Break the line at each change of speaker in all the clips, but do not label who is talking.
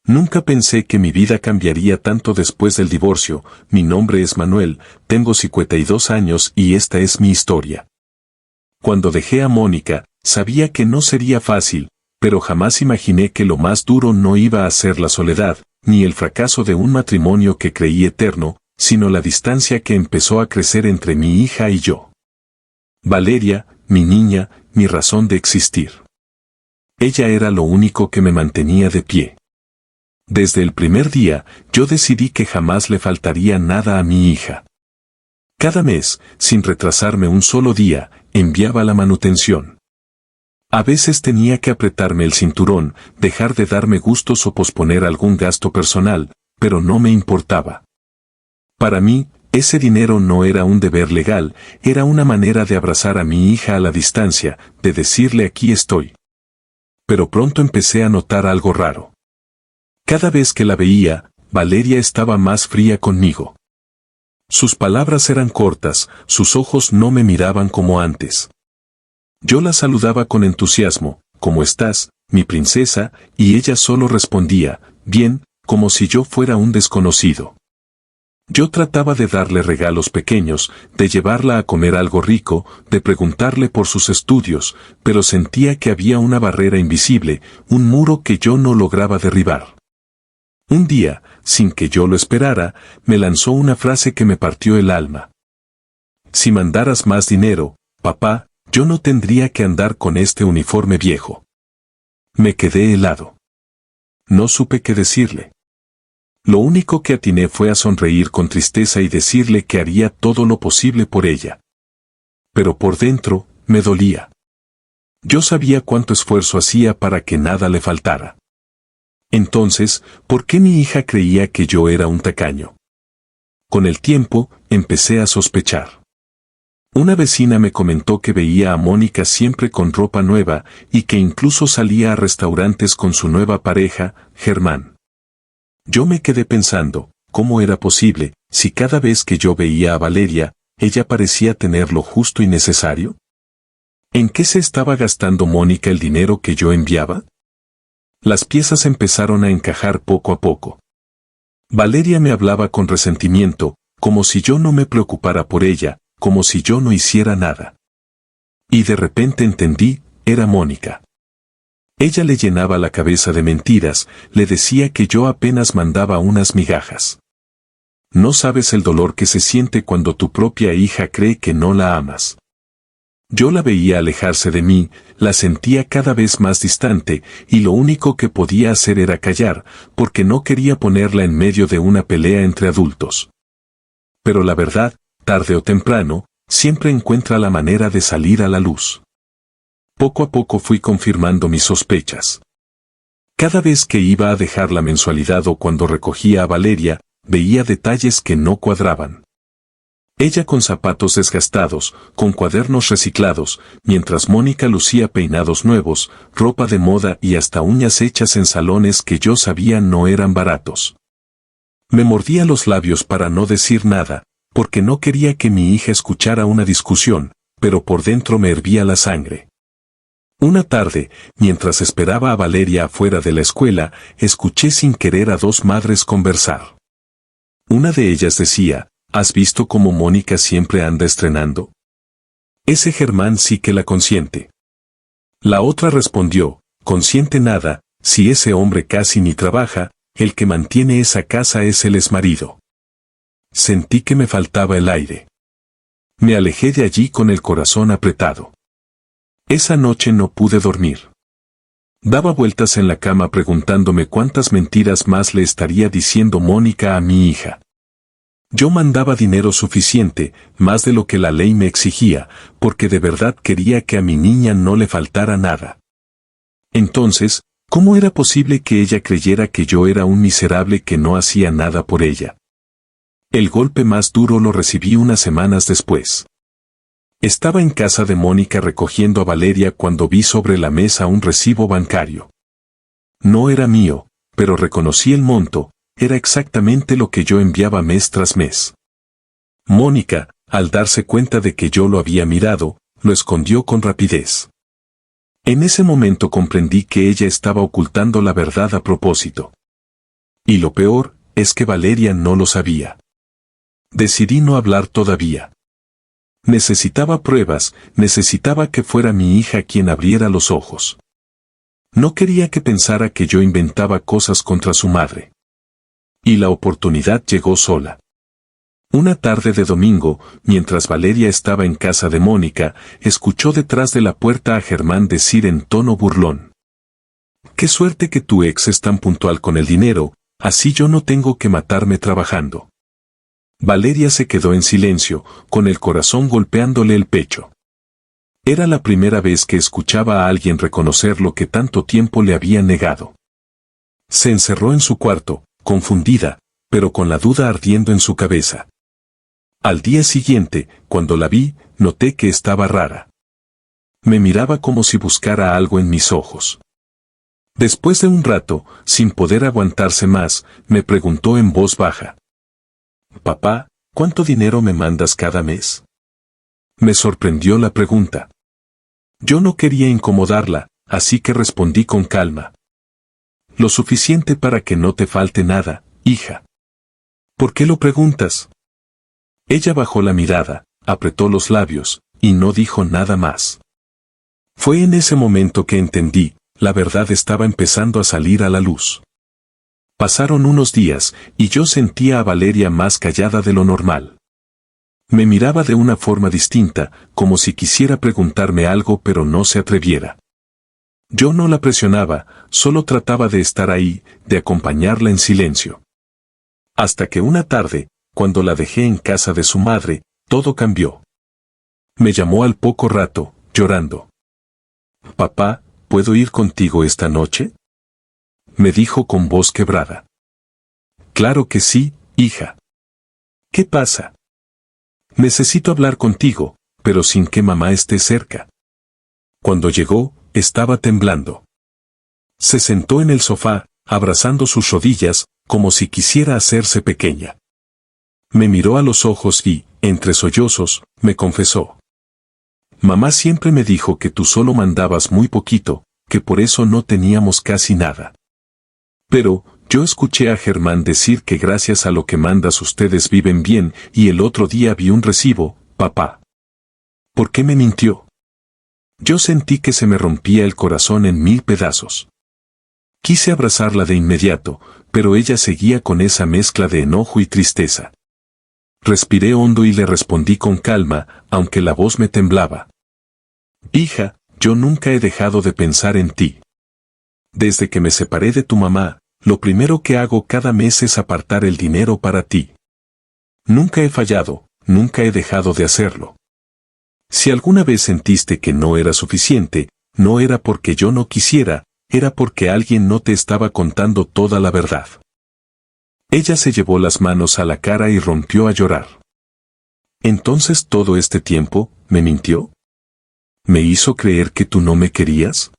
Nunca pensé que mi vida cambiaría tanto después del divorcio. Mi nombre es Manuel, tengo 52 años y esta es mi historia. Cuando dejé a Mónica, sabía que no sería fácil, pero jamás imaginé que lo más duro no iba a ser la soledad, ni el fracaso de un matrimonio que creí eterno, sino la distancia que empezó a crecer entre mi hija y yo. Valeria, mi niña, mi razón de existir. Ella era lo único que me mantenía de pie. Desde el primer día, yo decidí que jamás le faltaría nada a mi hija. Cada mes, sin retrasarme un solo día, enviaba la manutención. A veces tenía que apretarme el cinturón, dejar de darme gustos o posponer algún gasto personal, pero no me importaba. Para mí, ese dinero no era un deber legal, era una manera de abrazar a mi hija a la distancia, de decirle aquí estoy. Pero pronto empecé a notar algo raro. Cada vez que la veía, Valeria estaba más fría conmigo. Sus palabras eran cortas, sus ojos no me miraban como antes. Yo la saludaba con entusiasmo, ¿cómo estás, mi princesa? Y ella solo respondía, bien, como si yo fuera un desconocido. Yo trataba de darle regalos pequeños, de llevarla a comer algo rico, de preguntarle por sus estudios, pero sentía que había una barrera invisible, un muro que yo no lograba derribar. Un día, sin que yo lo esperara, me lanzó una frase que me partió el alma. Si mandaras más dinero, papá, yo no tendría que andar con este uniforme viejo. Me quedé helado. No supe qué decirle. Lo único que atiné fue a sonreír con tristeza y decirle que haría todo lo posible por ella. Pero por dentro, me dolía. Yo sabía cuánto esfuerzo hacía para que nada le faltara. Entonces, ¿por qué mi hija creía que yo era un tacaño? Con el tiempo, empecé a sospechar. Una vecina me comentó que veía a Mónica siempre con ropa nueva y que incluso salía a restaurantes con su nueva pareja, Germán. Yo me quedé pensando, ¿cómo era posible, si cada vez que yo veía a Valeria, ella parecía tener lo justo y necesario? ¿En qué se estaba gastando Mónica el dinero que yo enviaba? Las piezas empezaron a encajar poco a poco. Valeria me hablaba con resentimiento, como si yo no me preocupara por ella, como si yo no hiciera nada. Y de repente entendí, era Mónica. Ella le llenaba la cabeza de mentiras, le decía que yo apenas mandaba unas migajas. No sabes el dolor que se siente cuando tu propia hija cree que no la amas. Yo la veía alejarse de mí, la sentía cada vez más distante, y lo único que podía hacer era callar, porque no quería ponerla en medio de una pelea entre adultos. Pero la verdad, tarde o temprano, siempre encuentra la manera de salir a la luz. Poco a poco fui confirmando mis sospechas. Cada vez que iba a dejar la mensualidad o cuando recogía a Valeria, veía detalles que no cuadraban. Ella con zapatos desgastados, con cuadernos reciclados, mientras Mónica lucía peinados nuevos, ropa de moda y hasta uñas hechas en salones que yo sabía no eran baratos. Me mordía los labios para no decir nada, porque no quería que mi hija escuchara una discusión, pero por dentro me hervía la sangre. Una tarde, mientras esperaba a Valeria afuera de la escuela, escuché sin querer a dos madres conversar. Una de ellas decía, ¿has visto cómo Mónica siempre anda estrenando? Ese Germán sí que la consiente. La otra respondió, consiente nada, si ese hombre casi ni trabaja, el que mantiene esa casa es el exmarido. Sentí que me faltaba el aire. Me alejé de allí con el corazón apretado. Esa noche no pude dormir. Daba vueltas en la cama preguntándome cuántas mentiras más le estaría diciendo Mónica a mi hija. Yo mandaba dinero suficiente, más de lo que la ley me exigía, porque de verdad quería que a mi niña no le faltara nada. Entonces, ¿cómo era posible que ella creyera que yo era un miserable que no hacía nada por ella? El golpe más duro lo recibí unas semanas después. Estaba en casa de Mónica recogiendo a Valeria cuando vi sobre la mesa un recibo bancario. No era mío, pero reconocí el monto, era exactamente lo que yo enviaba mes tras mes. Mónica, al darse cuenta de que yo lo había mirado, lo escondió con rapidez. En ese momento comprendí que ella estaba ocultando la verdad a propósito. Y lo peor, es que Valeria no lo sabía. Decidí no hablar todavía. Necesitaba pruebas, necesitaba que fuera mi hija quien abriera los ojos. No quería que pensara que yo inventaba cosas contra su madre. Y la oportunidad llegó sola. Una tarde de domingo, mientras Valeria estaba en casa de Mónica, escuchó detrás de la puerta a Germán decir en tono burlón: «Qué suerte que tu ex es tan puntual con el dinero, así yo no tengo que matarme trabajando». Valeria se quedó en silencio, con el corazón golpeándole el pecho. Era la primera vez que escuchaba a alguien reconocer lo que tanto tiempo le había negado. Se encerró en su cuarto, confundida, pero con la duda ardiendo en su cabeza. Al día siguiente, cuando la vi, noté que estaba rara. Me miraba como si buscara algo en mis ojos. Después de un rato, sin poder aguantarse más, me preguntó en voz baja: «Papá, ¿cuánto dinero me mandas cada mes?». Me sorprendió la pregunta. Yo no quería incomodarla, así que respondí con calma: «Lo suficiente para que no te falte nada, hija». «¿Por qué lo preguntas?». Ella bajó la mirada, apretó los labios, y no dijo nada más. Fue en ese momento que entendí, la verdad estaba empezando a salir a la luz. Pasaron unos días, y yo sentía a Valeria más callada de lo normal. Me miraba de una forma distinta, como si quisiera preguntarme algo pero no se atreviera. Yo no la presionaba, solo trataba de estar ahí, de acompañarla en silencio. Hasta que una tarde, cuando la dejé en casa de su madre, todo cambió. Me llamó al poco rato, llorando. «Papá, ¿puedo ir contigo esta noche?», me dijo con voz quebrada. «Claro que sí, hija». «¿Qué pasa?». «Necesito hablar contigo, pero sin que mamá esté cerca». Cuando llegó, estaba temblando. Se sentó en el sofá, abrazando sus rodillas, como si quisiera hacerse pequeña. Me miró a los ojos y, entre sollozos, me confesó: «Mamá siempre me dijo que tú solo mandabas muy poquito, que por eso no teníamos casi nada. Pero, yo escuché a Germán decir que gracias a lo que mandas ustedes viven bien, y el otro día vi un recibo, papá. ¿Por qué me mintió?». Yo sentí que se me rompía el corazón en 1000 pedazos. Quise abrazarla de inmediato, pero ella seguía con esa mezcla de enojo y tristeza. Respiré hondo y le respondí con calma, aunque la voz me temblaba: «Hija, yo nunca he dejado de pensar en ti. Desde que me separé de tu mamá, lo primero que hago cada mes es apartar el dinero para ti. Nunca he fallado, nunca he dejado de hacerlo. Si alguna vez sentiste que no era suficiente, no era porque yo no quisiera, era porque alguien no te estaba contando toda la verdad». Ella se llevó las manos a la cara y rompió a llorar. «¿Entonces todo este tiempo, me mintió? ¿Me hizo creer que tú no me querías?».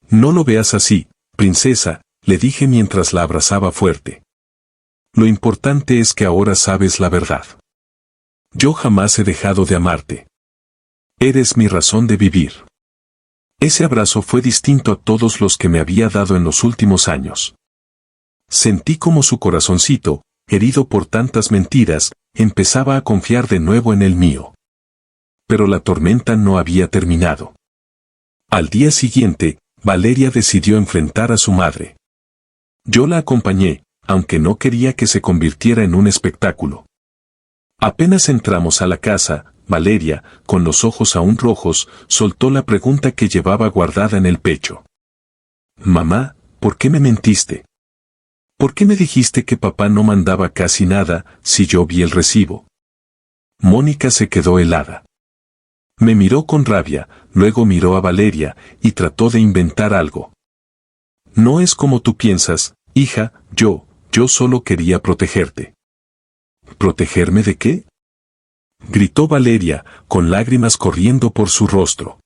«No lo veas así, princesa», le dije mientras la abrazaba fuerte. «Lo importante es que ahora sabes la verdad. Yo jamás he dejado de amarte. Eres mi razón de vivir». Ese abrazo fue distinto a todos los que me había dado en los últimos años. Sentí como su corazoncito, herido por tantas mentiras, empezaba a confiar de nuevo en el mío. Pero la tormenta no había terminado. Al día siguiente, Valeria decidió enfrentar a su madre. Yo la acompañé, aunque no quería que se convirtiera en un espectáculo. Apenas entramos a la casa, Valeria, con los ojos aún rojos, soltó la pregunta que llevaba guardada en el pecho. «Mamá, ¿por qué me mentiste? ¿Por qué me dijiste que papá no mandaba casi nada, si yo vi el recibo?». Mónica se quedó helada. Me miró con rabia, luego miró a Valeria, y trató de inventar algo. «No es como tú piensas, hija, yo solo quería protegerte». «¿Protegerme de qué?», gritó Valeria, con lágrimas corriendo por su rostro.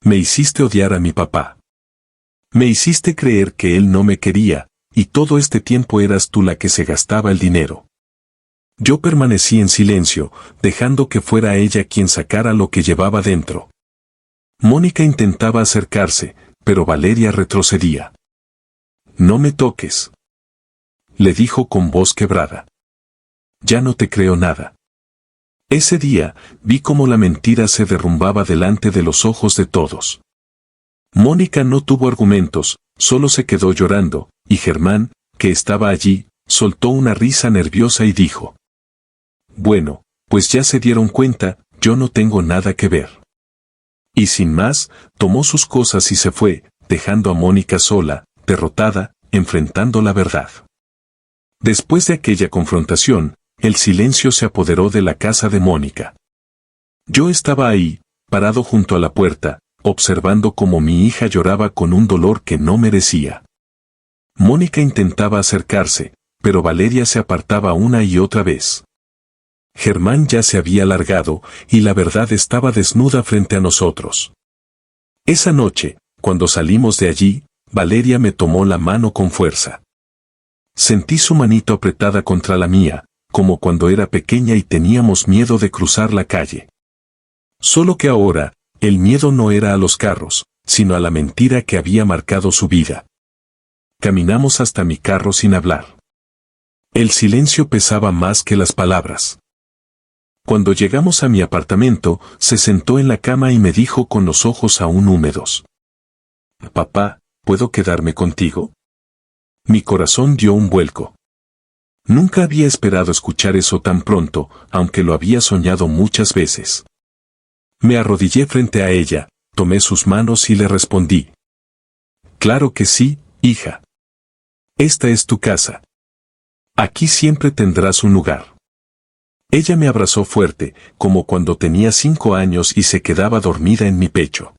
«Me hiciste odiar a mi papá. Me hiciste creer que él no me quería, y todo este tiempo eras tú la que se gastaba el dinero». Yo permanecí en silencio, dejando que fuera ella quien sacara lo que llevaba dentro. Mónica intentaba acercarse, pero Valeria retrocedía. «No me toques». le dijo con voz quebrada. Ya no te creo nada. Ese día, vi cómo la mentira se derrumbaba delante de los ojos de todos. Mónica no tuvo argumentos, solo se quedó llorando, y Germán, que estaba allí, soltó una risa nerviosa y dijo: Bueno, pues ya se dieron cuenta, yo no tengo nada que ver. Y sin más, tomó sus cosas y se fue, dejando a Mónica sola, derrotada, enfrentando la verdad. Después de aquella confrontación, el silencio se apoderó de la casa de Mónica. Yo estaba ahí, parado junto a la puerta, observando cómo mi hija lloraba con un dolor que no merecía. Mónica intentaba acercarse, pero Valeria se apartaba una y otra vez. Germán ya se había largado, y la verdad estaba desnuda frente a nosotros. Esa noche, cuando salimos de allí, Valeria me tomó la mano con fuerza. Sentí su manito apretada contra la mía, como cuando era pequeña y teníamos miedo de cruzar la calle. Solo que ahora, el miedo no era a los carros, sino a la mentira que había marcado su vida. Caminamos hasta mi carro sin hablar. El silencio pesaba más que las palabras. Cuando llegamos a mi apartamento, se sentó en la cama y me dijo con los ojos aún húmedos: Papá, ¿puedo quedarme contigo? Mi corazón dio un vuelco. Nunca había esperado escuchar eso tan pronto, aunque lo había soñado muchas veces. Me arrodillé frente a ella, tomé sus manos y le respondí: Claro que sí, hija. Esta es tu casa. Aquí siempre tendrás un lugar. Ella me abrazó fuerte, como cuando tenía 5 años y se quedaba dormida en mi pecho.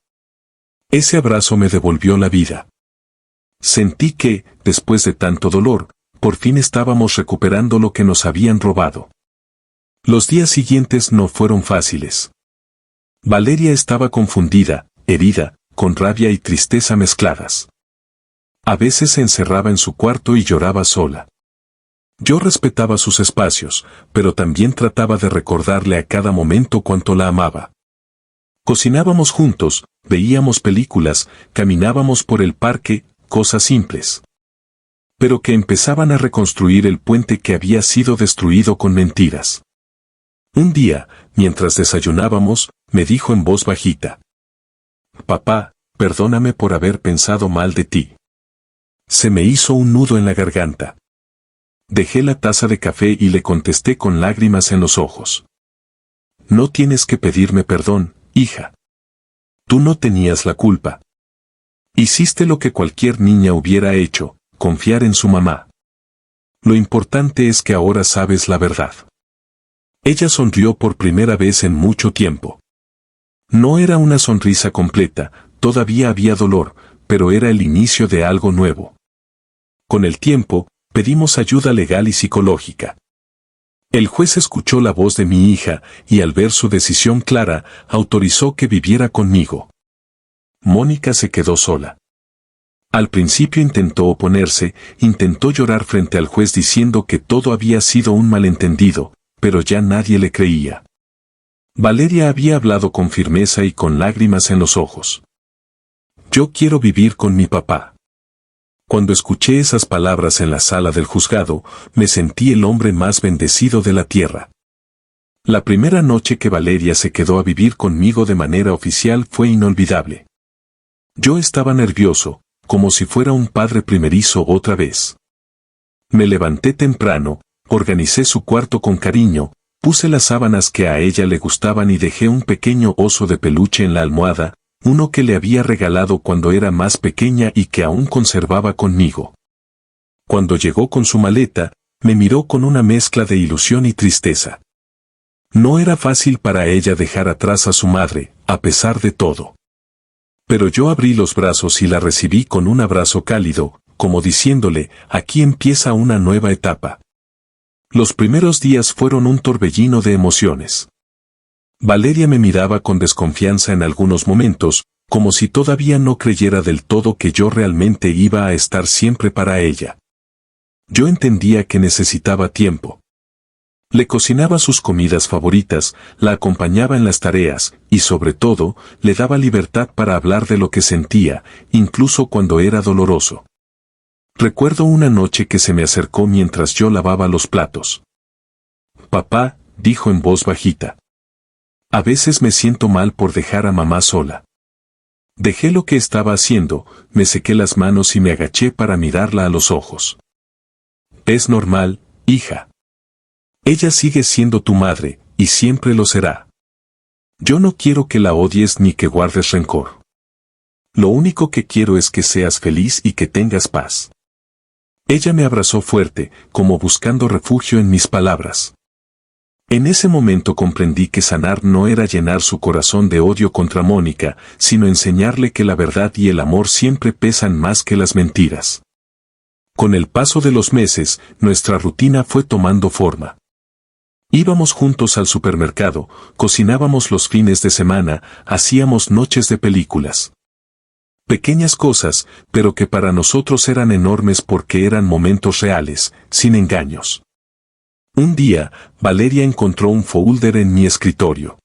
Ese abrazo me devolvió la vida. Sentí que, después de tanto dolor, por fin estábamos recuperando lo que nos habían robado. Los días siguientes no fueron fáciles. Valeria estaba confundida, herida, con rabia y tristeza mezcladas. A veces se encerraba en su cuarto y lloraba sola. Yo respetaba sus espacios, pero también trataba de recordarle a cada momento cuánto la amaba. Cocinábamos juntos, veíamos películas, caminábamos por el parque, cosas simples, pero que empezaban a reconstruir el puente que había sido destruido con mentiras. Un día, mientras desayunábamos, me dijo en voz bajita: Papá, perdóname por haber pensado mal de ti. Se me hizo un nudo en la garganta. Dejé la taza de café y le contesté con lágrimas en los ojos: No tienes que pedirme perdón, hija. Tú no tenías la culpa. Hiciste lo que cualquier niña hubiera hecho, confiar en su mamá. Lo importante es que ahora sabes la verdad. Ella sonrió por primera vez en mucho tiempo. No era una sonrisa completa, todavía había dolor, pero era el inicio de algo nuevo. Con el tiempo, pedimos ayuda legal y psicológica. El juez escuchó la voz de mi hija y al ver su decisión clara, autorizó que viviera conmigo. Mónica se quedó sola. Al principio intentó oponerse, intentó llorar frente al juez diciendo que todo había sido un malentendido, pero ya nadie le creía. Valeria había hablado con firmeza y con lágrimas en los ojos. Yo quiero vivir con mi papá. Cuando escuché esas palabras en la sala del juzgado, me sentí el hombre más bendecido de la tierra. La primera noche que Valeria se quedó a vivir conmigo de manera oficial fue inolvidable. Yo estaba nervioso, como si fuera un padre primerizo otra vez. Me levanté temprano, organicé su cuarto con cariño, puse las sábanas que a ella le gustaban y dejé un pequeño oso de peluche en la almohada, uno que le había regalado cuando era más pequeña y que aún conservaba conmigo. Cuando llegó con su maleta, me miró con una mezcla de ilusión y tristeza. No era fácil para ella dejar atrás a su madre, a pesar de todo. Pero yo abrí los brazos y la recibí con un abrazo cálido, como diciéndole: aquí empieza una nueva etapa. Los primeros días fueron un torbellino de emociones. Valeria me miraba con desconfianza en algunos momentos, como si todavía no creyera del todo que yo realmente iba a estar siempre para ella. Yo entendía que necesitaba tiempo. Le cocinaba sus comidas favoritas, la acompañaba en las tareas, y sobre todo, le daba libertad para hablar de lo que sentía, incluso cuando era doloroso. Recuerdo una noche que se me acercó mientras yo lavaba los platos. Papá, dijo en voz bajita. A veces me siento mal por dejar a mamá sola. Dejé lo que estaba haciendo, me sequé las manos y me agaché para mirarla a los ojos. Es normal, hija. Ella sigue siendo tu madre, y siempre lo será. Yo no quiero que la odies ni que guardes rencor. Lo único que quiero es que seas feliz y que tengas paz. Ella me abrazó fuerte, como buscando refugio en mis palabras. En ese momento comprendí que sanar no era llenar su corazón de odio contra Mónica, sino enseñarle que la verdad y el amor siempre pesan más que las mentiras. Con el paso de los meses, nuestra rutina fue tomando forma. Íbamos juntos al supermercado, cocinábamos los fines de semana, hacíamos noches de películas. Pequeñas cosas, pero que para nosotros eran enormes porque eran momentos reales, sin engaños. Un día, Valeria encontró un folder en mi escritorio.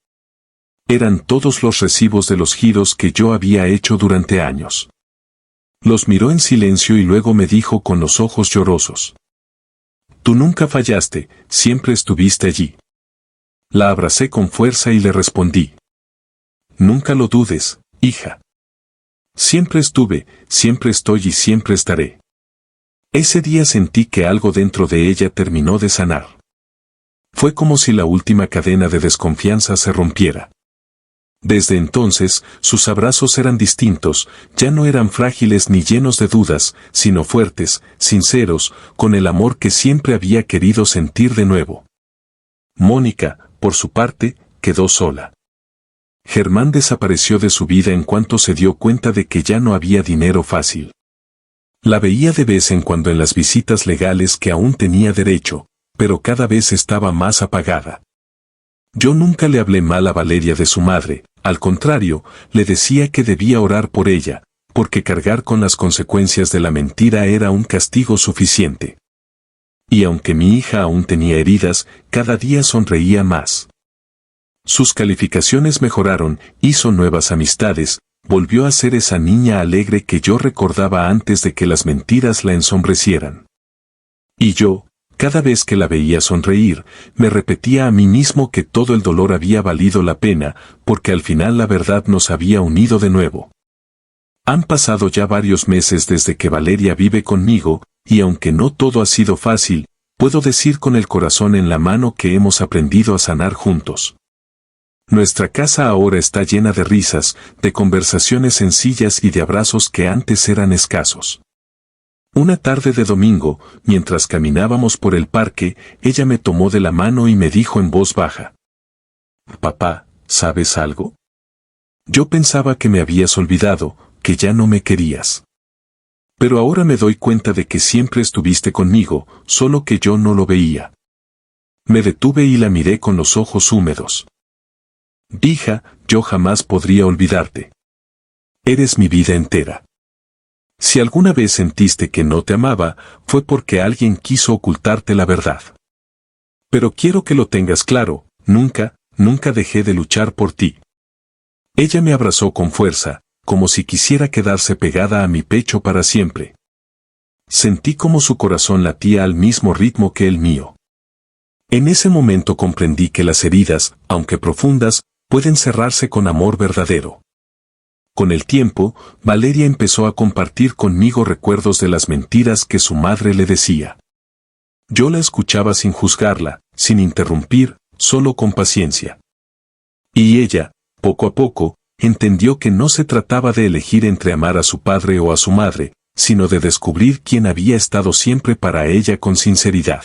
Eran todos los recibos de los giros que yo había hecho durante años. Los miró en silencio y luego me dijo con los ojos llorosos. Tú nunca fallaste, siempre estuviste allí. La abracé con fuerza y le respondí. Nunca lo dudes, hija. Siempre estuve, siempre estoy y siempre estaré. Ese día sentí que algo dentro de ella terminó de sanar. Fue como si la última cadena de desconfianza se rompiera. Desde entonces, sus abrazos eran distintos, ya no eran frágiles ni llenos de dudas, sino fuertes, sinceros, con el amor que siempre había querido sentir de nuevo. Mónica, por su parte, quedó sola. Germán desapareció de su vida en cuanto se dio cuenta de que ya no había dinero fácil. La veía de vez en cuando en las visitas legales que aún tenía derecho, pero cada vez estaba más apagada. Yo nunca le hablé mal a Valeria de su madre, al contrario, le decía que debía orar por ella, porque cargar con las consecuencias de la mentira era un castigo suficiente. Y aunque mi hija aún tenía heridas, cada día sonreía más. Sus calificaciones mejoraron, hizo nuevas amistades, volvió a ser esa niña alegre que yo recordaba antes de que las mentiras la ensombrecieran. Y yo, cada vez que la veía sonreír, me repetía a mí mismo que todo el dolor había valido la pena, porque al final la verdad nos había unido de nuevo. Han pasado ya varios meses desde que Valeria vive conmigo, y aunque no todo ha sido fácil, puedo decir con el corazón en la mano que hemos aprendido a sanar juntos. Nuestra casa ahora está llena de risas, de conversaciones sencillas y de abrazos que antes eran escasos. Una tarde de domingo, mientras caminábamos por el parque, ella me tomó de la mano y me dijo en voz baja. Papá, ¿sabes algo? Yo pensaba que me habías olvidado, que ya no me querías. Pero ahora me doy cuenta de que siempre estuviste conmigo, solo que yo no lo veía. Me detuve y la miré con los ojos húmedos. Hija, yo jamás podría olvidarte. Eres mi vida entera. Si alguna vez sentiste que no te amaba, fue porque alguien quiso ocultarte la verdad. Pero quiero que lo tengas claro, nunca dejé de luchar por ti. Ella me abrazó con fuerza, como si quisiera quedarse pegada a mi pecho para siempre. Sentí como su corazón latía al mismo ritmo que el mío. En ese momento comprendí que las heridas, aunque profundas, pueden cerrarse con amor verdadero. Con el tiempo, Valeria empezó a compartir conmigo recuerdos de las mentiras que su madre le decía. Yo la escuchaba sin juzgarla, sin interrumpir, solo con paciencia. Y ella, poco a poco, entendió que no se trataba de elegir entre amar a su padre o a su madre, sino de descubrir quién había estado siempre para ella con sinceridad.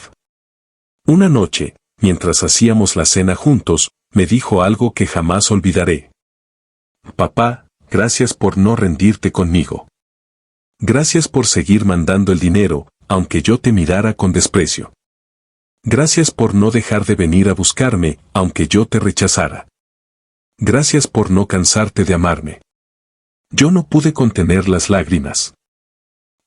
Una noche, mientras hacíamos la cena juntos, me dijo algo que jamás olvidaré. Papá, gracias por no rendirte conmigo. Gracias por seguir mandando el dinero, aunque yo te mirara con desprecio. Gracias por no dejar de venir a buscarme, aunque yo te rechazara. Gracias por no cansarte de amarme. Yo no pude contener las lágrimas.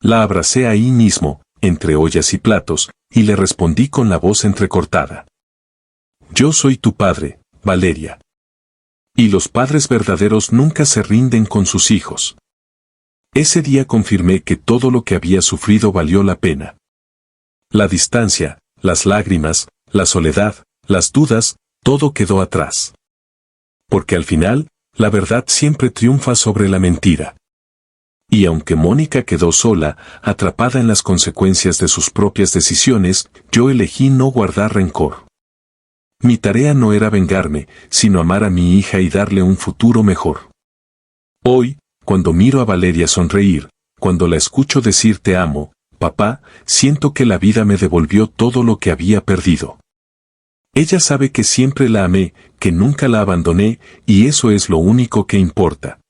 La abracé ahí mismo, entre ollas y platos, y le respondí con la voz entrecortada. Yo soy tu padre, Valeria. Y los padres verdaderos nunca se rinden con sus hijos. Ese día confirmé que todo lo que había sufrido valió la pena. La distancia, las lágrimas, la soledad, las dudas, todo quedó atrás. Porque al final, la verdad siempre triunfa sobre la mentira. Y aunque Mónica quedó sola, atrapada en las consecuencias de sus propias decisiones, yo elegí no guardar rencor. Mi tarea no era vengarme, sino amar a mi hija y darle un futuro mejor. Hoy, cuando miro a Valeria sonreír, cuando la escucho decir te amo, papá, siento que la vida me devolvió todo lo que había perdido. Ella sabe que siempre la amé, que nunca la abandoné, y eso es lo único que importa.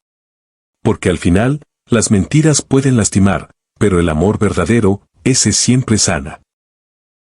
Porque al final, las mentiras pueden lastimar, pero el amor verdadero, ese siempre sana.